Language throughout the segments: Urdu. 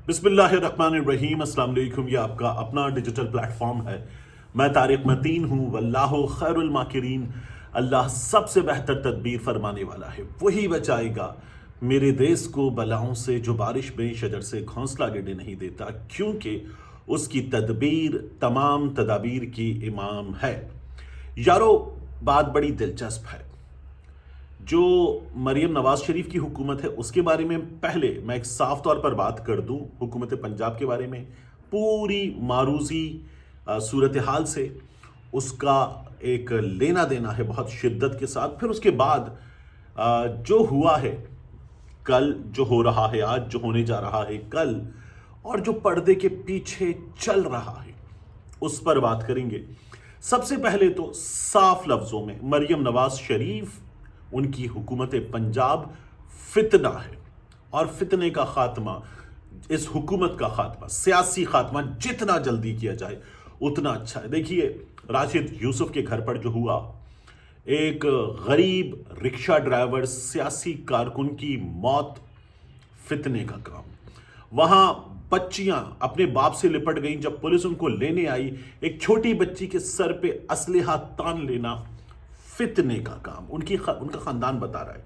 بسم اللہ الرحمن الرحیم۔ السلام علیکم۔ یہ آپ کا اپنا ڈیجیٹل پلیٹ فارم ہے۔ میں طارق متین ہوں۔ واللہ خیر الماکرین۔ اللہ سب سے بہتر تدبیر فرمانے والا ہے، وہی بچائے گا میرے دیس کو بلاؤں سے جو بارش میں شجر سے گھونسلہ گرنے نہیں دیتا، کیونکہ اس کی تدبیر تمام تدابیر کی امام ہے۔ یارو، بات بڑی دلچسپ ہے۔ جو مریم نواز شریف کی حکومت ہے اس کے بارے میں پہلے میں ایک صاف طور پر بات کر دوں حکومت پنجاب کے بارے میں، پوری معروضی صورتحال سے اس کا ایک لینا دینا ہے بہت شدت کے ساتھ۔ پھر اس کے بعد جو ہوا ہے کل، جو ہو رہا ہے آج، جو ہونے جا رہا ہے کل، اور جو پردے کے پیچھے چل رہا ہے اس پر بات کریں گے۔ سب سے پہلے تو صاف لفظوں میں مریم نواز شریف، ان کی حکومت پنجاب فتنہ ہے، اور فتنے کا خاتمہ، اس حکومت کا خاتمہ، سیاسی خاتمہ جتنا جلدی کیا جائے اتنا اچھا ہے۔ دیکھیے، راشد یوسف کے گھر پر جو ہوا، ایک غریب رکشہ ڈرائیور سیاسی کارکن کی موت، فتنے کا کام۔ وہاں بچیاں اپنے باپ سے لپٹ گئیں، جب پولیس ان کو لینے آئی ایک چھوٹی بچی کے سر پہ اسلحہ تان لینا، فتنے کا کام۔ ان کا خاندان بتا رہا ہے۔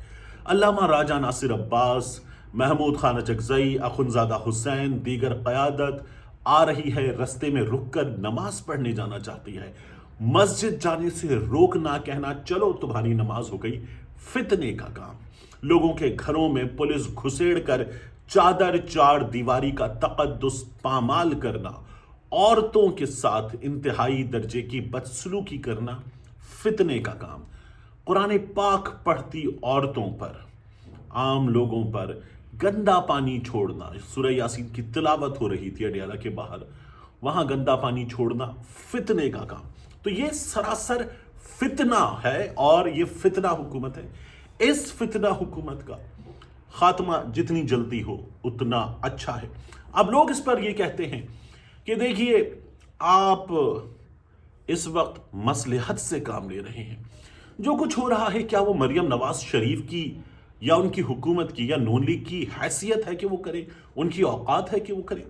علامہ راجہ ناصر عباس، محمود خان اچکزئی، اخندزادہ حسین، دیگر قیادت آ رہی ہے، رستے میں رک کر نماز پڑھنے جانا چاہتی ہے، مسجد جانے سے روکنا، کہنا چلو تمہاری نماز ہو گئی، فتنے کا کام۔ لوگوں کے گھروں میں پولیس گھسیڑ کر چادر چار دیواری کا تقدس پامال کرنا، عورتوں کے ساتھ انتہائی درجے کی بدسلوکی کرنا، فتنے کا کام۔ قرآن پاک پڑھتی عورتوں پر، عام لوگوں پر گندا پانی چھوڑنا، سورہ یاسین کی تلاوت ہو رہی تھی اڈیالہ کے باہر، وہاں گندا پانی چھوڑنا، فتنے کا کام۔ تو یہ سراسر فتنہ ہے، اور یہ فتنہ حکومت ہے۔ اس فتنہ حکومت کا خاتمہ جتنی جلدی ہو اتنا اچھا ہے۔ اب لوگ اس پر یہ کہتے ہیں کہ دیکھیے، آپ اس وقت مصلحت سے کام لے رہے ہیں، جو کچھ ہو رہا ہے کیا وہ مریم نواز شریف کی یا ان کی حکومت کی یا نون لیگ کی حیثیت ہے کہ وہ کرے، ان کی اوقات ہے کہ وہ کرے؟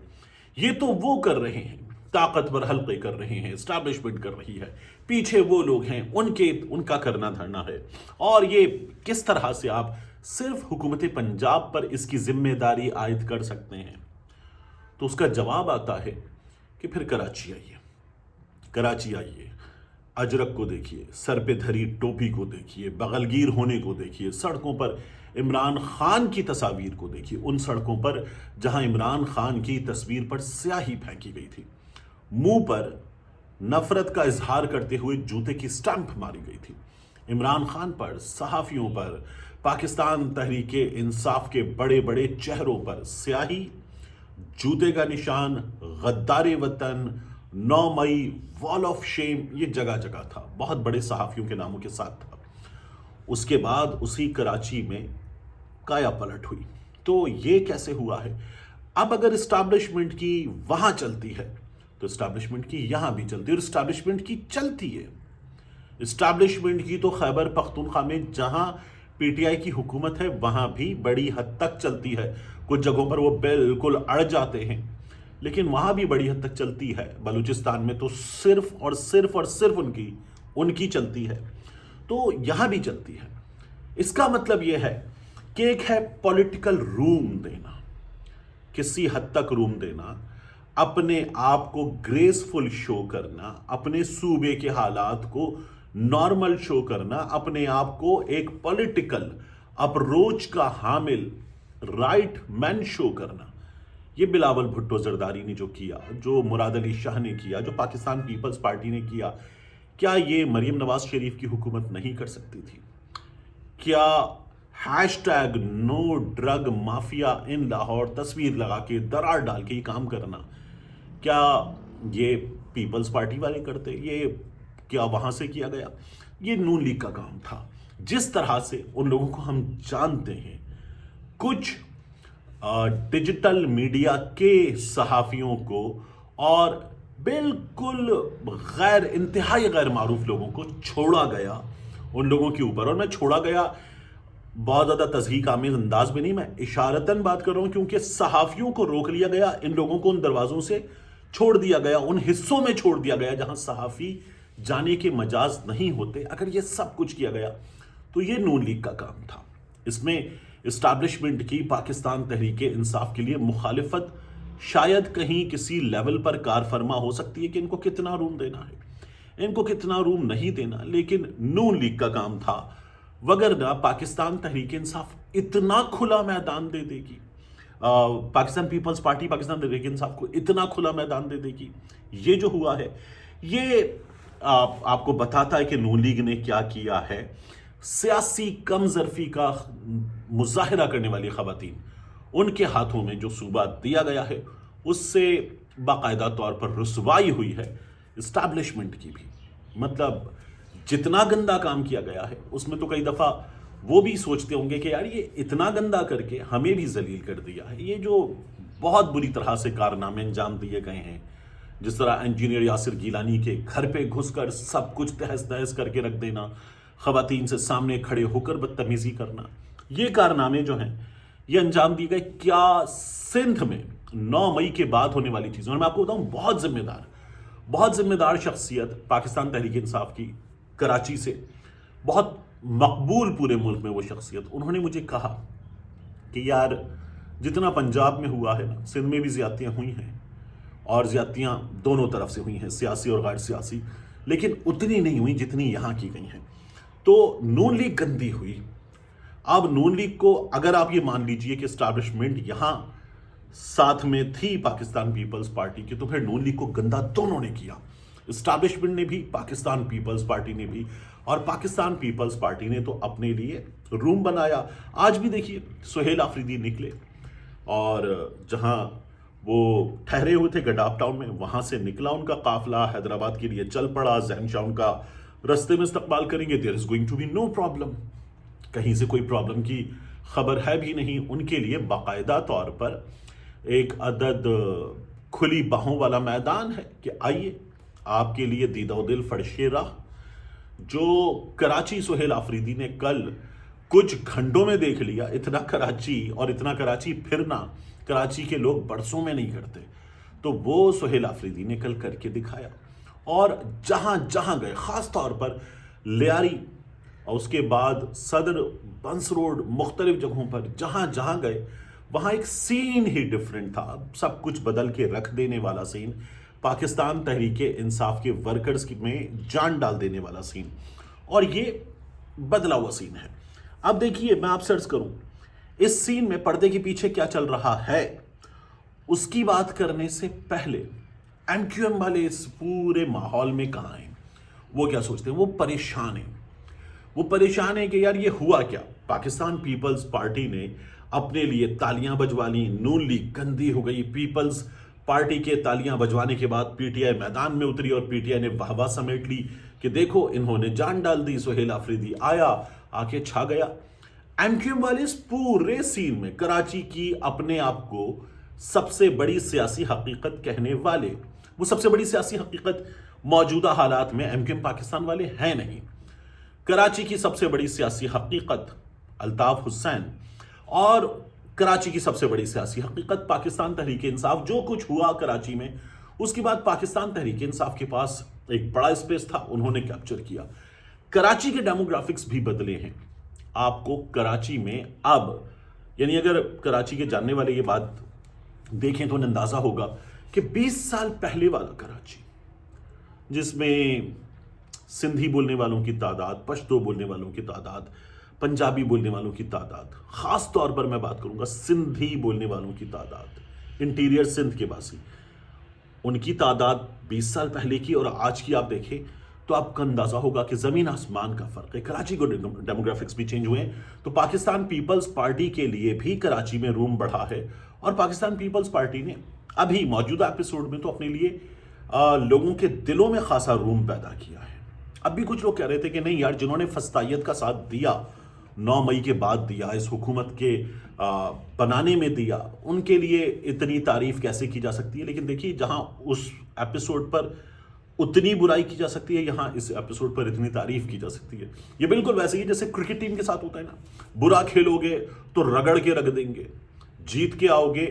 یہ تو وہ کر رہے ہیں، طاقتور حلقے کر رہے ہیں، اسٹیبلشمنٹ کر رہی ہے، پیچھے وہ لوگ ہیں، ان کا کرنا دھرنا ہے۔ اور یہ کس طرح سے آپ صرف حکومت پنجاب پر اس کی ذمہ داری عائد کر سکتے ہیں؟ تو اس کا جواب آتا ہے کہ پھر کراچی آئیے، کراچی آئیے، اجرک کو دیکھیے، سر پہ دھری ٹوپی کو دیکھیے، بغلگیر ہونے کو دیکھیے، سڑکوں پر عمران خان کی تصاویر کو دیکھیے، ان سڑکوں پر جہاں عمران خان کی تصویر پر سیاہی پھینکی گئی تھی، منہ پر نفرت کا اظہار کرتے ہوئے جوتے کی سٹمپ ماری گئی تھی، عمران خان پر، صحافیوں پر، پاکستان تحریک انصاف کے بڑے بڑے چہروں پر سیاہی، جوتے کا نشان، غدار وطن، 9 مئی، وال آف شیم، یہ جگہ جگہ تھا، بہت بڑے صحافیوں کے ناموں کے ساتھ تھا۔ اس کے بعد اسی کراچی میں کایا پلٹ ہوئی۔ تو یہ کیسے ہوا ہے؟ اب اگر اسٹیبلشمنٹ کی وہاں چلتی ہے تو اسٹیبلشمنٹ کی یہاں بھی چلتی ہے، اور اسٹیبلشمنٹ کی چلتی ہے۔ اسٹیبلشمنٹ کی تو خیبر پختونخوا میں جہاں پی ٹی آئی کی حکومت ہے وہاں بھی بڑی حد تک چلتی ہے، کچھ جگہوں پر وہ بالکل اڑ جاتے ہیں، لیکن وہاں بھی بڑی حد تک چلتی ہے۔ بلوچستان میں تو صرف اور صرف اور صرف ان کی چلتی ہے، تو یہاں بھی چلتی ہے۔ اس کا مطلب یہ ہے کہ ایک ہے پولیٹیکل روم دینا، کسی حد تک روم دینا، اپنے آپ کو گریسفل شو کرنا، اپنے صوبے کے حالات کو نارمل شو کرنا، اپنے آپ کو ایک پولیٹیکل اپروچ کا حامل رائٹ مین شو کرنا۔ یہ بلاول بھٹو زرداری نے جو کیا، جو مراد علی شاہ نے کیا، جو پاکستان پیپلز پارٹی نے کیا، کیا یہ مریم نواز شریف کی حکومت نہیں کر سکتی تھی؟ کیا ہیش ٹیگ نو ڈرگ مافیا ان لاہور تصویر لگا کے درار ڈال کے یہ کام کرنا، کیا یہ پیپلز پارٹی والے کرتے؟ یہ کیا وہاں سے کیا گیا؟ یہ نون لیگ کا کام تھا۔ جس طرح سے ان لوگوں کو ہم جانتے ہیں، کچھ ڈیجیٹل میڈیا کے صحافیوں کو اور بالکل انتہائی غیر معروف لوگوں کو چھوڑا گیا ان لوگوں کے اوپر، اور میں چھوڑا گیا بہت زیادہ تضحیق آمیز انداز میں نہیں، میں اشارتاً بات کر رہا ہوں، کیونکہ صحافیوں کو روک لیا گیا، ان لوگوں کو ان دروازوں سے چھوڑ دیا گیا، ان حصوں میں چھوڑ دیا گیا جہاں صحافی جانے کے مجاز نہیں ہوتے۔ اگر یہ سب کچھ کیا گیا تو یہ نون لیگ کا کام تھا۔ اس میں اسٹیبلشمنٹ کی پاکستان تحریک انصاف کے لیے مخالفت شاید کہیں کسی لیول پر کار فرما ہو سکتی ہے کہ ان کو کتنا روم دینا ہے، ان کو کتنا روم نہیں دینا، لیکن نون لیگ کا کام تھا، وگرنہ پاکستان تحریک انصاف اتنا کھلا میدان دے دے گی، پاکستان پیپلز پارٹی پاکستان تحریک انصاف کو اتنا کھلا میدان دے دے گی۔ یہ جو ہوا ہے یہ آپ کو بتاتا ہے کہ نون لیگ نے کیا کیا ہے۔ سیاسی کم ظرفی کا مظاہرہ کرنے والی خواتین، ان کے ہاتھوں میں جو صوبہ دیا گیا ہے اس سے باقاعدہ طور پر رسوائی ہوئی ہے اسٹیبلشمنٹ کی بھی۔ مطلب جتنا گندا کام کیا گیا ہے اس میں تو کئی دفعہ وہ بھی سوچتے ہوں گے کہ یار یہ اتنا گندا کر کے ہمیں بھی ذلیل کر دیا ہے۔ یہ جو بہت بری طرح سے کارنامے انجام دیے گئے ہیں، جس طرح انجینئر یاسر گیلانی کے گھر پہ گھس کر سب کچھ تہس نہس کر کے رکھ دینا، خواتین سے سامنے کھڑے ہو کر بدتمیزی کرنا، یہ کارنامے جو ہیں یہ انجام دی گئے۔ کیا سندھ میں 9 مئی کے بعد ہونے والی چیزیں، اور میں آپ کو بتاؤں بہت ذمہ دار شخصیت پاکستان تحریک انصاف کی، کراچی سے بہت مقبول پورے ملک میں وہ شخصیت، انہوں نے مجھے کہا کہ یار جتنا پنجاب میں ہوا ہے نا، سندھ میں بھی زیادتیاں ہوئی ہیں، اور زیادتیاں دونوں طرف سے ہوئی ہیں، سیاسی اور غیر سیاسی، لیکن اتنی نہیں ہوئی جتنی یہاں کی گئی ہیں۔ تو نون لیگ گندی ہوئی۔ اب نون لیگ کو اگر آپ یہ مان لیجئے کہ اسٹیبلشمنٹ یہاں ساتھ میں تھی پاکستان پیپلز پارٹی کی، تو پھر نون لیگ کو گندا دونوں نے کیا، اسٹیبلشمنٹ نے بھی، پاکستان پیپلز پارٹی نے بھی، اور پاکستان پیپلز پارٹی نے تو اپنے لیے روم بنایا۔ آج بھی دیکھیے سہیل آفریدی نکلے، اور جہاں وہ ٹھہرے ہوئے تھے گڈاپ ٹاؤن میں، وہاں سے نکلا ان کا قافلہ، حیدرآباد کے لیے چل پڑا۔ ذہن شاہ ان کا رستے میں استقبال کریں گے، there is going to be no problem, کہیں سے کوئی پرابلم کی خبر ہے بھی نہیں۔ ان کے لیے باقاعدہ طور پر ایک عدد کھلی باہوں والا میدان ہے کہ آئیے، آپ کے لیے دیدہ و دل فرشے راہ۔ جو کراچی سہیل آفریدی نے کل کچھ گھنٹوں میں دیکھ لیا، اتنا کراچی اور اتنا کراچی پھرنا کراچی کے لوگ برسوں میں نہیں کرتے، تو وہ سہیل آفریدی نے کل کر کے دکھایا۔ اور جہاں جہاں گئے، خاص طور پر لیاری اور اس کے بعد صدر، بنس روڈ، مختلف جگہوں پر جہاں جہاں گئے وہاں ایک سین ہی ڈیفرنٹ تھا، سب کچھ بدل کے رکھ دینے والا سین، پاکستان تحریک انصاف کے ورکرز میں جان ڈال دینے والا سین، اور یہ بدلا ہوا سین ہے۔ اب دیکھیے میں آپ سے عرض کروں، اس سین میں پردے کے پیچھے کیا چل رہا ہے اس کی بات کرنے سے پہلے ایم کیو ایم والے اس پورے ماحول میں کہاں ہیں، وہ کیا سوچتے ہیں؟ وہ پریشان ہیں کہ یار یہ ہوا کیا۔ پاکستان پیپلز پارٹی نے اپنے لیے تالیاں بجوا لیں، نون لیگ گندی ہو گئی، پیپلز پارٹی کے تالیاں بجوانے کے بعد پی ٹی آئی میدان میں اتری، اور پی ٹی آئی نے واہ واہ سمیٹ لی کہ دیکھو انہوں نے جان ڈال دی، سہیل آفریدی آیا، آ کے چھا گیا۔ ایم کیو ایم والے اس پورے سین میں کراچی کی اپنے آپ کو سب سے بڑی سیاسی حقیقت کہنے والے، وہ سب سے بڑی سیاسی حقیقت موجودہ حالات میں ایم کیو ایم پاکستان والے ہیں نہیں۔ کراچی کی سب سے بڑی سیاسی حقیقت الطاف حسین، اور کراچی کی سب سے بڑی سیاسی حقیقت پاکستان تحریک انصاف۔ جو کچھ ہوا کراچی میں، اس کے بعد پاکستان تحریک انصاف کے پاس ایک بڑا اسپیس تھا، انہوں نے کیپچر کیا۔ کراچی کے ڈیموگرافکس بھی بدلے ہیں۔ آپ کو کراچی میں اب، یعنی اگر کراچی کے جاننے والے یہ بات دیکھیں تو انہیں اندازہ ہوگا کہ 20 سال پہلے والا کراچی، جس میں سندھی بولنے والوں کی تعداد، پشتو بولنے والوں کی تعداد، پنجابی بولنے والوں کی تعداد، خاص طور پر میں بات کروں گا سندھی بولنے والوں کی تعداد، انٹیریئر سندھ کے باسی، ان کی تعداد 20 سال پہلے کی اور آج کی آپ دیکھیں تو آپ کا اندازہ ہوگا کہ زمین آسمان کا فرق ہے۔ کراچی کو ڈیموگرافکس بھی چینج ہوئے ہیں، تو پاکستان پیپلز پارٹی کے لیے بھی کراچی میں روم بڑھا ہے، اور پاکستان پیپلز پارٹی نے ابھی موجودہ ایپیسوڈ میں تو اپنے لیے لوگوں کے دلوں میں خاصا روم پیدا کیا ہے۔ اب بھی کچھ لوگ کہہ رہے تھے کہ نہیں یار، جنہوں نے فسطائیت کا ساتھ دیا، 9 مئی کے بعد دیا، اس حکومت کے بنانے میں دیا، ان کے لیے اتنی تعریف کیسے کی جا سکتی ہے؟ لیکن دیکھیے، جہاں اس ایپیسوڈ پر اتنی برائی کی جا سکتی ہے، یہاں اس ایپیسوڈ پر اتنی تعریف کی جا سکتی ہے. یہ بالکل ویسے ہی جیسے کرکٹ ٹیم کے ساتھ ہوتا ہے نا، برا کھیلو گے تو رگڑ کے رکھ دیں گے، جیت کے آؤ گے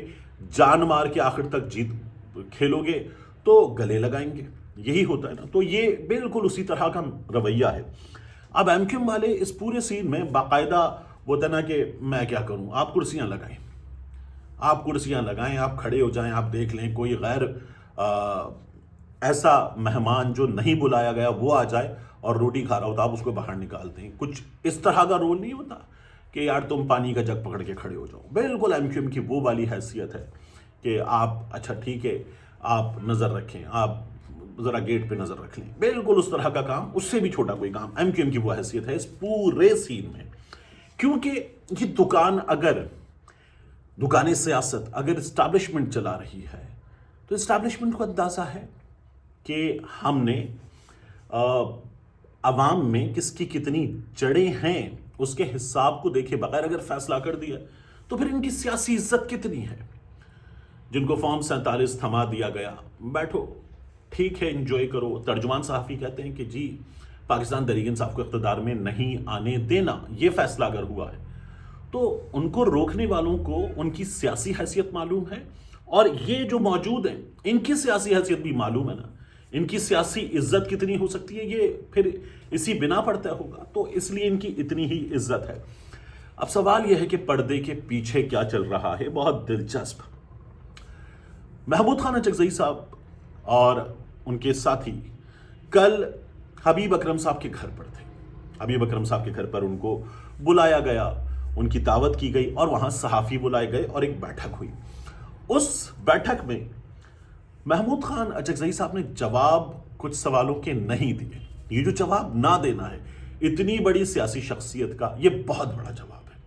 جان مار کے آخر تک جیت کھیلو گے تو گلے لگائیں گے. یہی ہوتا ہے نا. تو یہ بالکل اسی طرح کا رویہ ہے. اب ایم کیو ایم والے اس پورے سین میں باقاعدہ ہوتا ہے نا کہ میں کیا کروں، آپ کرسیاں لگائیں، آپ کرسیاں لگائیں، آپ کھڑے ہو جائیں، آپ دیکھ لیں کوئی غیر ایسا مہمان جو نہیں بلایا گیا وہ آ جائے اور روٹی کھا رہا ہوتا، آپ اس کو باہر نکال دیں. کچھ اس طرح کا رول نہیں ہوتا کہ یار تم پانی کا جگ پکڑ کے کھڑے ہو جاؤ. بالکل ایم کیو ایم کی وہ والی حیثیت ہے کہ آپ اچھا ٹھیک ہے آپ نظر رکھیں، آپ ذرا گیٹ پہ نظر رکھ لیں. بالکل اس طرح کا کام، اس سے بھی چھوٹا کوئی کام ایم کیو ایم کی وہ حیثیت ہے اس پورے سین میں. کیونکہ یہ دکان سیاست اگر اسٹیبلشمنٹ چلا رہی ہے تو اسٹیبلشمنٹ کو اندازہ ہے کہ ہم نے عوام میں کس کی کتنی جڑیں ہیں اس کے حساب کو دیکھے بغیر اگر فیصلہ کر دیا تو پھر ان کی سیاسی عزت کتنی ہے. جن کو فارم 47 تھما دیا گیا، بیٹھو ٹھیک ہے انجوائے کرو. ترجمان صحافی کہتے ہیں کہ جی پاکستان تحریک انصاف کو اقتدار میں نہیں آنے دینا، یہ فیصلہ اگر ہوا ہے تو ان کو روکنے والوں کو ان کی سیاسی حیثیت معلوم ہے، اور یہ جو موجود ہیں ان کی سیاسی حیثیت بھی معلوم ہے نا، ان کی سیاسی عزت کتنی ہو سکتی ہے یہ پھر اسی بنا پر طے ہوگا. تو اس لیے ان کی اتنی ہی عزت ہے. اب سوال یہ ہے کہ پردے کے پیچھے کیا چل رہا ہے. بہت دلچسپ. محمود خان اچکزئی صاحب اور ان کے ساتھی کل حبیب اکرم صاحب کے گھر پر تھے. حبیب اکرم صاحب کے گھر پر ان کو بلایا گیا، ان کی دعوت کی گئی اور وہاں صحافی بلائے گئے اور ایک بیٹھک ہوئی. اس بیٹھک میں محمود خان اچکزئی صاحب نے جواب کچھ سوالوں کے نہیں دیے. یہ جو جواب نہ دینا ہے اتنی بڑی سیاسی شخصیت کا، یہ بہت بڑا جواب ہے.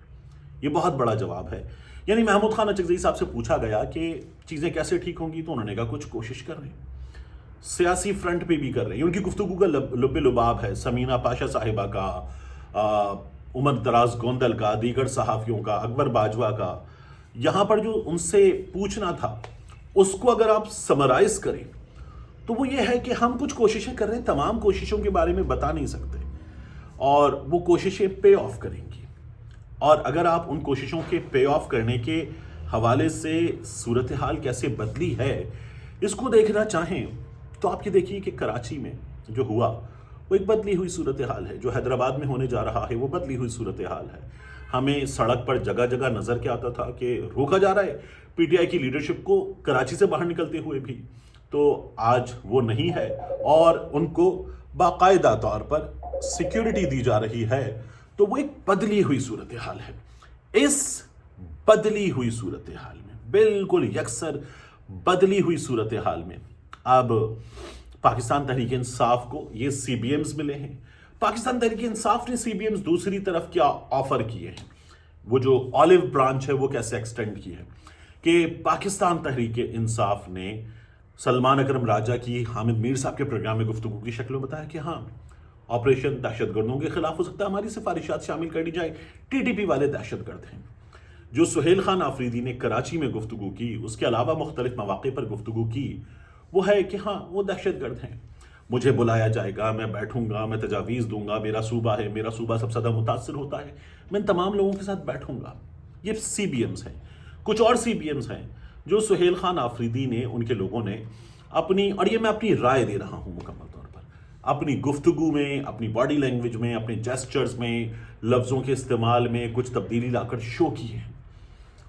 یہ بہت بڑا جواب ہے. یعنی محمود خان اچکزئی صاحب سے پوچھا گیا کہ چیزیں کیسے ٹھیک ہوں گی تو انہوں نے کہا کچھ کوشش کر رہے ہیں، سیاسی فرنٹ پہ بھی کر رہے ہیں. ان کی گفتگو کا لب لباب ہے سمینہ پاشا صاحبہ کا، عمر دراز گوندل کا، دیگر صحافیوں کا، اکبر باجوہ کا. یہاں پر جو ان سے پوچھنا تھا اس کو اگر آپ سمرائز کریں تو وہ یہ ہے کہ ہم کچھ کوششیں کر رہے ہیں، تمام کوششوں کے بارے میں بتا نہیں سکتے، اور وہ کوششیں پے آف کریں گی. اور اگر آپ ان کوششوں کے پے آف کرنے کے حوالے سے صورتحال کیسے بدلی ہے اس کو دیکھنا چاہیں تو آپ یہ دیکھیے کہ کراچی میں جو ہوا وہ ایک بدلی ہوئی صورتحال ہے. جو حیدرآباد میں ہونے جا رہا ہے وہ بدلی ہوئی صورتحال ہے. ہمیں سڑک پر جگہ جگہ نظر کیا آتا تھا کہ روکا جا رہا ہے پی ٹی آئی کی لیڈرشپ کو کراچی سے باہر نکلتے ہوئے بھی، تو آج وہ نہیں ہے اور ان کو باقاعدہ طور پر سیکیورٹی دی جا رہی ہے. تو وہ ایک بدلی ہوئی صورتحال ہے. اس بدلی ہوئی صورتحال میں، بالکل یکسر بدلی ہوئی صورتحال میں، اب پاکستان تحریک انصاف کو یہ سی بی ایمز ملے ہیں. پاکستان تحریک انصاف نے سی بی ایمز دوسری طرف کیا آفر کیے ہیں، وہ جو آلیو برانچ ہے وہ کیسے ایکسٹینڈ کی ہے کہ پاکستان تحریک انصاف نے سلمان اکرم راجہ کی حامد میر صاحب کے پروگرام میں گفتگو کی شکل میں بتایا کہ ہاں آپریشن دہشت گردوں کے خلاف ہو سکتا ہے، ہماری سفارشات شامل کر دی جائے. ٹی ٹی پی والے دہشت گرد ہیں. جو سہیل خان آفریدی نے کراچی میں گفتگو کی، اس کے علاوہ مختلف مواقع پر گفتگو کی، وہ ہے کہ ہاں وہ دہشت گرد ہیں، مجھے بلایا جائے گا، میں بیٹھوں گا، میں تجاویز دوں گا، میرا صوبہ ہے، میرا صوبہ سب سے زیادہ متاثر ہوتا ہے، میں تمام لوگوں کے ساتھ بیٹھوں گا. یہ سی بی ایمز ہیں. کچھ اور سی بی ایمز ہیں جو سہیل خان آفریدی نے، ان کے لوگوں نے اپنی، اور یہ میں اپنی رائے دے رہا ہوں مکمل طور پر، اپنی گفتگو میں، اپنی باڈی لینگویج میں، اپنے جیسچرز میں، لفظوں کے استعمال میں کچھ تبدیلی لا کر شو کی ہے،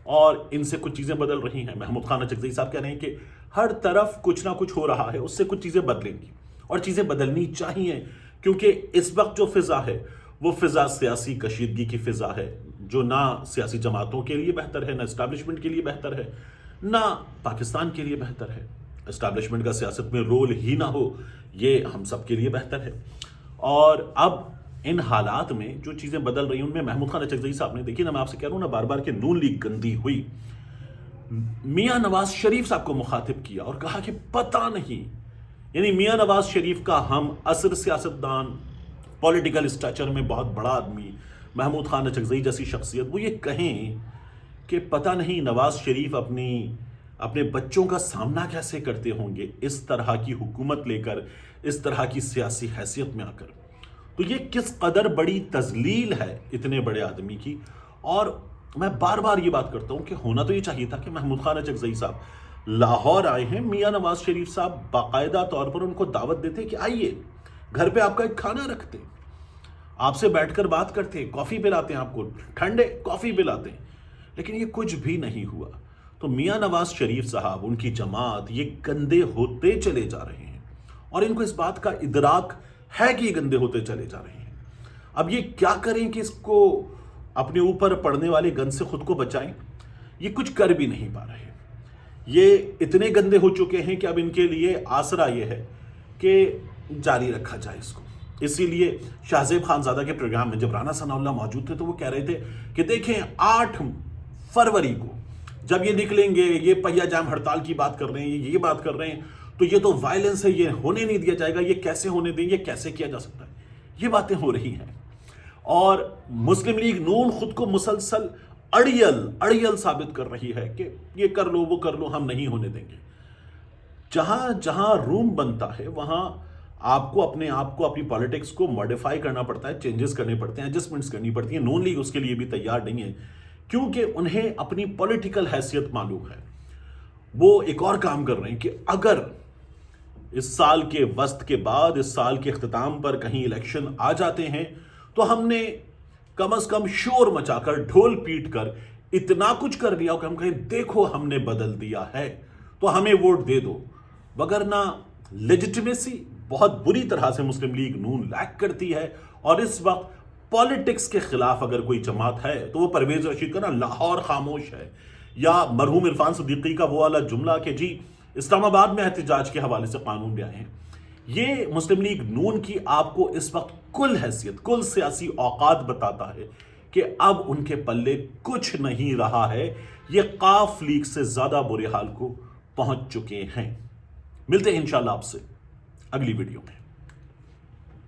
اور ان سے کچھ چیزیں بدل رہی ہیں. محمود خان اچکزئی صاحب کہہ رہے ہیں کہ ہر طرف کچھ نہ کچھ ہو رہا ہے، اس سے کچھ چیزیں بدلیں گی اور چیزیں بدلنی چاہیے، کیونکہ اس وقت جو فضا ہے وہ فضا سیاسی کشیدگی کی فضا ہے، جو نہ سیاسی جماعتوں کے لیے بہتر ہے، نہ اسٹیبلشمنٹ کے لیے بہتر ہے، نہ پاکستان کے لیے بہتر ہے. اسٹیبلشمنٹ کا سیاست میں رول ہی نہ ہو، یہ ہم سب کے لیے بہتر ہے. اور اب ان حالات میں جو چیزیں بدل رہی ہیں ان میں محمود خان اچکزئی صاحب نے، دیکھیے نا میں آپ سے کہہ رہا ہوں نا بار بار کہ نون لیگ گندی ہوئی، میاں نواز شریف صاحب کو مخاطب کیا اور کہا کہ پتہ نہیں، یعنی میاں نواز شریف کا ہم عصر سیاستدان، پولیٹیکل اسٹیچر میں بہت بڑا آدمی محمود خان اچکزئی جیسی شخصیت، وہ یہ کہیں کہ پتہ نہیں نواز شریف اپنی اپنے بچوں کا سامنا کیسے کرتے ہوں گے اس طرح کی حکومت لے کر، اس طرح کی سیاسی حیثیت میں آ کر؟ تو یہ کس قدر بڑی تذلیل ہے اتنے بڑے آدمی کی۔ اور میں بار بار یہ بات کرتا ہوں کہ ہونا تو یہ چاہیے تھا کہ محمود خان اچکزئی صاحب لاہور آئے ہیں، میاں نواز شریف صاحب باقاعدہ طور پر ان کو دعوت دیتے کہ آئیے گھر پہ آپ کا ایک کھانا رکھتے، آپ سے بیٹھ کر بات کرتے، کافی پلاتے ہیں آپ کو، ٹھنڈے کافی پلاتے ہیں، لیکن یہ کچھ بھی نہیں ہوا۔ تو میاں نواز شریف صاحب، ان کی جماعت، یہ گندے ہوتے چلے جا رہے ہیں، اور ان کو اس بات کا ادراک ہے کہ یہ گندے ہوتے چلے جا رہے ہیں۔ اب یہ کیا کریں کہ اس کو اپنے اوپر پڑنے والے گند سے خود کو بچائیں؟ یہ کچھ کر بھی نہیں پا رہے۔ یہ اتنے گندے ہو چکے ہیں کہ اب ان کے لیے آسرا یہ ہے کہ جاری رکھا جائے اس کو۔ اسی لیے شاہ زیب خانزادہ کے پروگرام میں جب رانا ثناء اللہ موجود تھے تو وہ کہہ رہے تھے کہ دیکھیں 8 فروری کو جب یہ نکلیں گے، یہ پہیا جام ہڑتال کی بات کر رہے ہیں، یہ بات کر رہے ہیں، تو یہ تو وائلنس ہے، یہ ہونے نہیں دیا جائے گا، یہ کیسے ہونے دیں گے، کیسے کیا جا سکتا ہے؟ یہ باتیں ہو رہی ہیں، اور مسلم لیگ نون خود کو مسلسل اڑیل ثابت کر رہی ہے کہ یہ کر لو، وہ کر لو، ہم نہیں ہونے دیں گے۔ جہاں جہاں روم بنتا ہے وہاں آپ کو اپنی پالیٹکس کو ماڈیفائی کرنا پڑتا ہے، چینجز کرنے پڑتے ہیں، ایڈجسٹمنٹس کرنی پڑتی ہیں۔ نون لیگ اس کے لیے بھی تیار نہیں ہے، کیونکہ انہیں اپنی پولیٹیکل حیثیت معلوم ہے۔ وہ ایک اور کام کر رہے ہیں کہ اگر اس سال کے وسط کے بعد، اس سال کے اختتام پر کہیں الیکشن آ جاتے ہیں تو ہم نے کم از کم شور مچا کر، ڈھول پیٹ کر اتنا کچھ کر دیا کہ ہم کہیں دیکھو ہم نے بدل دیا ہے، تو ہمیں ووٹ دے دو۔ وگرنہ لیجیٹمیسی بہت بری طرح سے مسلم لیگ نون لیک کرتی ہے، اور اس وقت پالیٹکس کے خلاف اگر کوئی جماعت ہے تو وہ پرویز رشید کا نا لاہور خاموش ہے، یا مرحوم عرفان صدیقی کا وہ والا جملہ کہ جی اسلام آباد میں احتجاج کے حوالے سے قانون لے آئے ہیں۔ یہ مسلم لیگ نون کی آپ کو اس وقت کل حیثیت، کل سیاسی اوقات بتاتا ہے کہ اب ان کے پلے کچھ نہیں رہا ہے، یہ قاف لیگ سے زیادہ برے حال کو پہنچ چکے ہیں۔ ملتے ہیں انشاءاللہ آپ سے اگلی ویڈیو میں۔